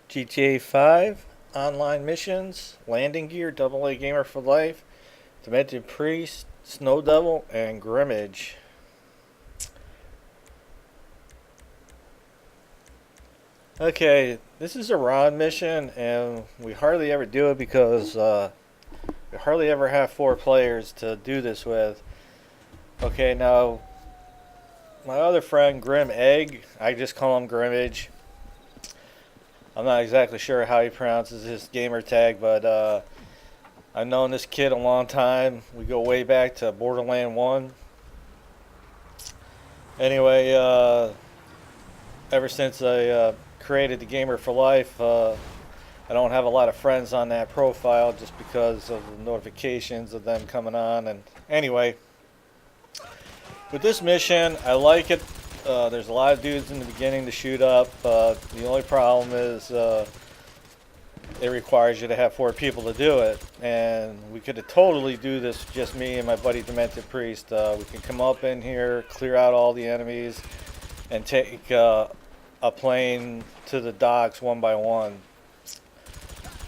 GTA 5, online missions, landing gear, double A gamer for life, Demented Priest, Snow Devil, and Grimmage. Okay, this is a Ron mission, and we hardly ever do it because we hardly ever have 4 players to do this with. Okay, now my other friend Grim Egg, I just call him Grimmage. I'm not exactly sure how he pronounces his gamer tag, but I've known this kid a long time. We go way back to Borderland 1. Anyway, ever since I created the Gamer for Life, I don't have a lot of friends on that profile just because of the notifications of them coming on. And anyway, with this mission, I like it. There's a lot of dudes in the beginning to shoot up. The only problem is it requires you to have 4 people to do it. And we could totally do this just me and my buddy Demented Priest. We can come up in here, clear out all the enemies, and take a plane to the docks one by one.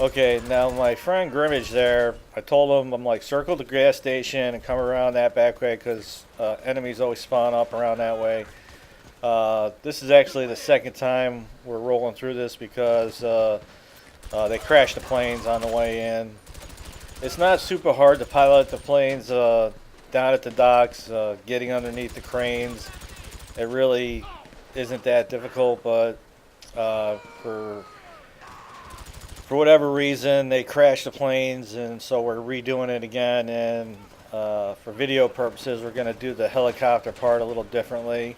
Okay, now my friend Grimmage there, I told him, I'm like, circle the gas station and come around that back way because enemies always spawn up around that way. This is actually the second time we're rolling through this because they crashed the planes on the way in. It's not super hard to pilot the planes down at the docks, getting underneath the cranes. It really isn't that difficult, but for whatever reason, they crashed the planes, and so we're redoing it again. And for video purposes, we're going to do the helicopter part a little differently.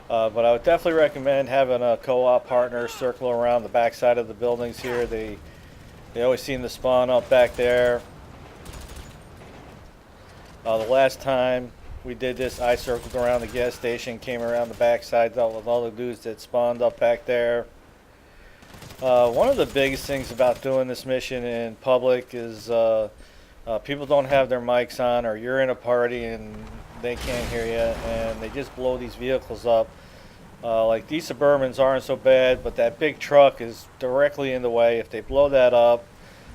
But I would definitely recommend having a co-op partner circle around the backside of the buildings here. They always seem to spawn up back there. The last time we did this, I circled around the gas station, came around the backside with all the dudes that spawned up back there. One of the biggest things about doing this mission in public is people don't have their mics on, or you're in a party and they can't hear you, and they just blow these vehicles up. Like these Suburbans aren't so bad, but that big truck is directly in the way. If they blow that up,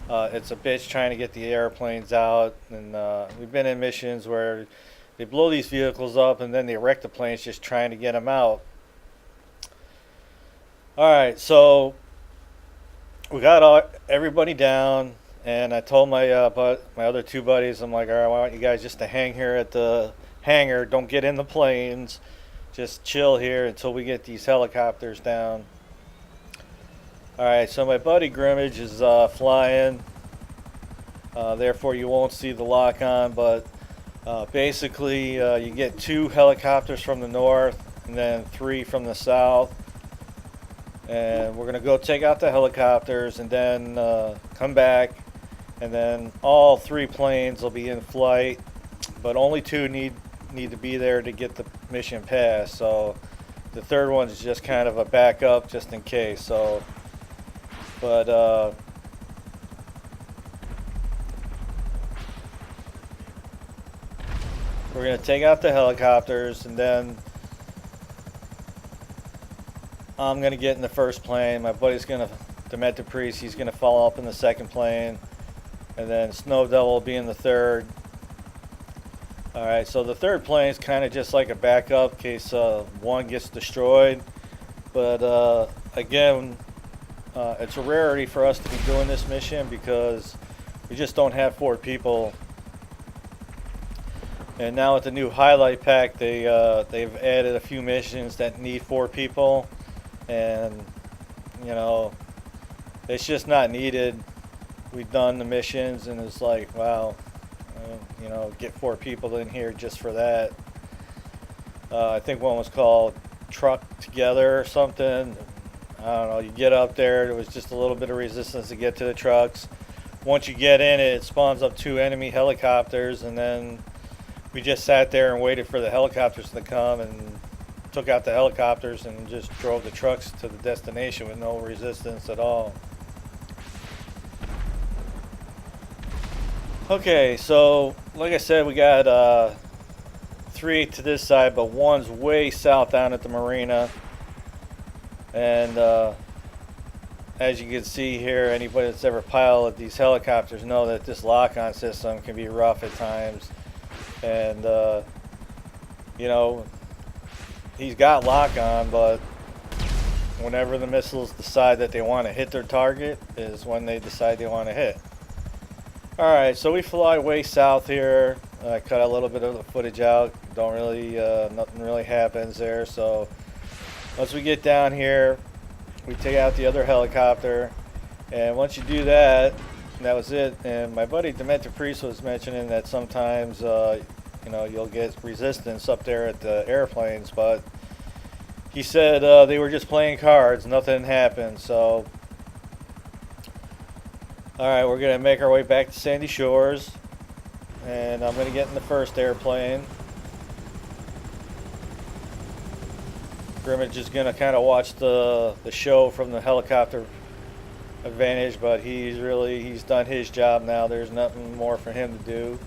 it's a bitch trying to get the airplanes out. And we've been in missions where they blow these vehicles up and then they wreck the planes just trying to get them out. Alright, so we got everybody down, and I told my other 2 buddies, I'm like, alright, I want you guys just to hang here at the hangar. Don't get in the planes. Just chill here until we get these helicopters down. Alright, so my buddy Grimmage is flying. Therefore, you won't see the lock on, but basically, you get 2 helicopters from the north and then 3 from the south. And we're going to go take out the helicopters and then come back. And then all 3 planes will be in flight, but only 2 need to be there to get the mission passed. So the third one is just kind of a backup just in case. So, but we're going to take out the helicopters, and then I'm going to get in the first plane. My buddy's going to, Demented Priest, he's going to follow up in the second plane. And then Snow Devil will be in the third. Alright, so the third plane is kind of just like a backup in case one gets destroyed. But again, it's a rarity for us to be doing this mission because we just don't have 4 people. And now with the new highlight pack, they've added a few missions that need 4 people. And, you know, it's just not needed. We've done the missions and it's like, wow, you know, get 4 people in here just for that. I think one was called Truck Together or something. I don't know, you get up there was just a little bit of resistance to get to the trucks. Once you get in it spawns up 2 enemy helicopters, and then we just sat there and waited for the helicopters to come and took out the helicopters and just drove the trucks to the destination with no resistance at all. Okay, so like I said, we got 3 three to this side, but one's way south down at the marina. And as you can see here, anybody that's ever piloted these helicopters know that this lock-on system can be rough at times. And you know, he's got lock-on, but whenever the missiles decide that they want to hit their target is when they decide they want to hit. Alright, so we fly way south here. I cut a little bit of the footage out. Don't really, nothing really happens there. So once we get down here, we take out the other helicopter. And once you do that, that was it. And my buddy Demented Priest was mentioning that sometimes, you know, you'll get resistance up there at the airplanes. But he said they were just playing cards. Nothing happened. So alright, we're going to make our way back to Sandy Shores, and I'm going to get in the first airplane. Grimmage is going to kind of watch the show from the helicopter advantage, but he's done his job now. There's nothing more for him to do.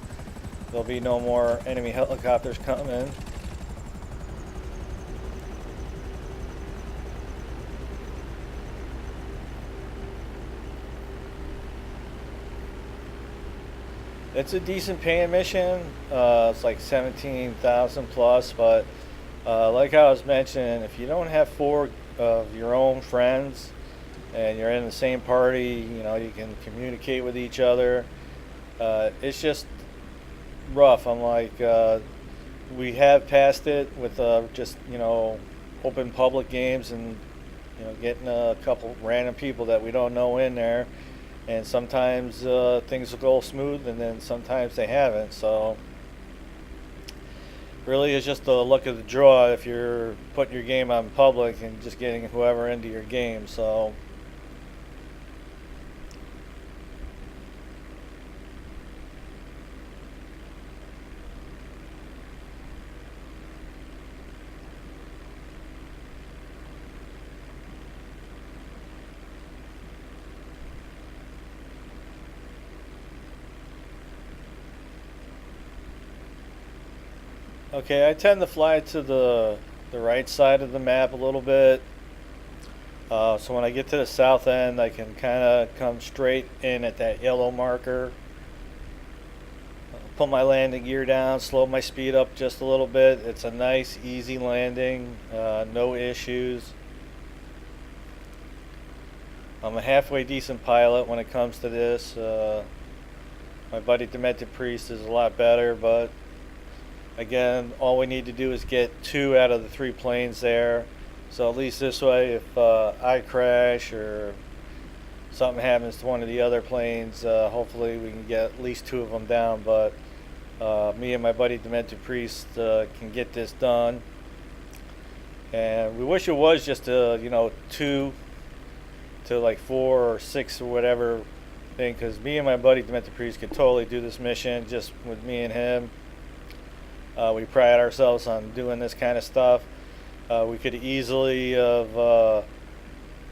There'll be no more enemy helicopters coming. It's a decent paying mission. It's like 17,000 plus, but like I was mentioning, if you don't have four of your own friends and you're in the same party, you know, you can communicate with each other. It's just rough. I'm like, we have passed it with just, you know, open public games and, you know, getting a couple random people that we don't know in there. And sometimes things will go smooth, and then sometimes they haven't. So really, it's just the luck of the draw if you're putting your game on public and just getting whoever into your game. So okay, I tend to fly to the right side of the map a little bit. So when I get to the south end, I can kind of come straight in at that yellow marker. Put my landing gear down, slow my speed up just a little bit. It's a nice, easy landing, no issues. I'm a halfway decent pilot when it comes to this. My buddy Demented Priest is a lot better, but again, all we need to do is get 2 out of the 3 planes there. So at least this way, if I crash or something happens to one of the other planes, hopefully we can get at least 2 of them down. But me and my buddy Demented Priest can get this done. And we wish it was just you know, 2 to like 4 or 6 or whatever thing, because me and my buddy Demented Priest could totally do this mission just with me and him. We pride ourselves on doing this kind of stuff. We could easily have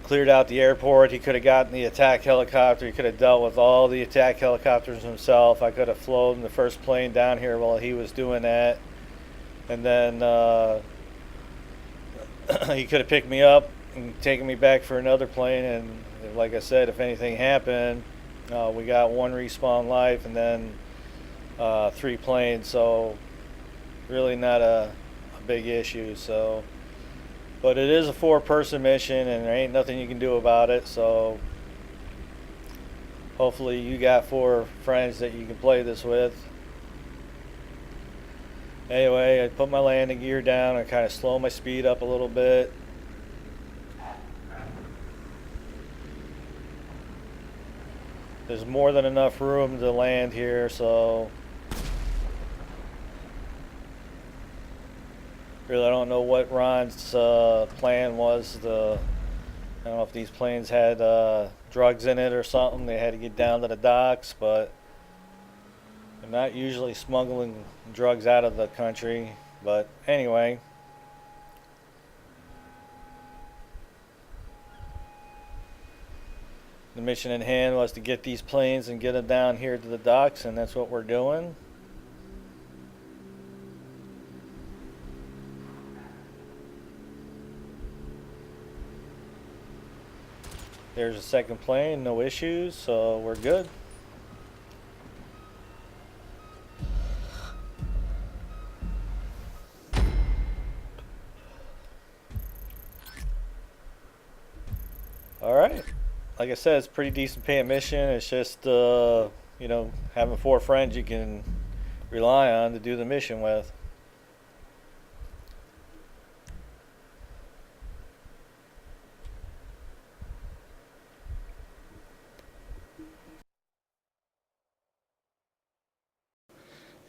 cleared out the airport. He could have gotten the attack helicopter. He could have dealt with all the attack helicopters himself. I could have flown the first plane down here while he was doing that. And then he could have picked me up and taken me back for another plane. And like I said, if anything happened, we got 1 respawn life and then 3 planes. So really not a big issue. So, but it is a 4-person mission and there ain't nothing you can do about it. So hopefully you got 4 friends that you can play this with. Anyway, I put my landing gear down and kind of slow my speed up a little bit. There's more than enough room to land here, so really, I don't know what Ron's plan was. I don't know if these planes had drugs in it or something. They had to get down to the docks, but they're not usually smuggling drugs out of the country. But anyway, the mission in hand was to get these planes and get them down here to the docks, and that's what we're doing. There's a second plane, no issues, so we're good. Alright. Like I said, it's a pretty decent paying mission. It's just, you know, having 4 friends you can rely on to do the mission with.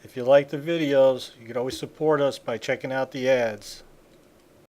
If you like the videos, you can always support us by checking out the ads.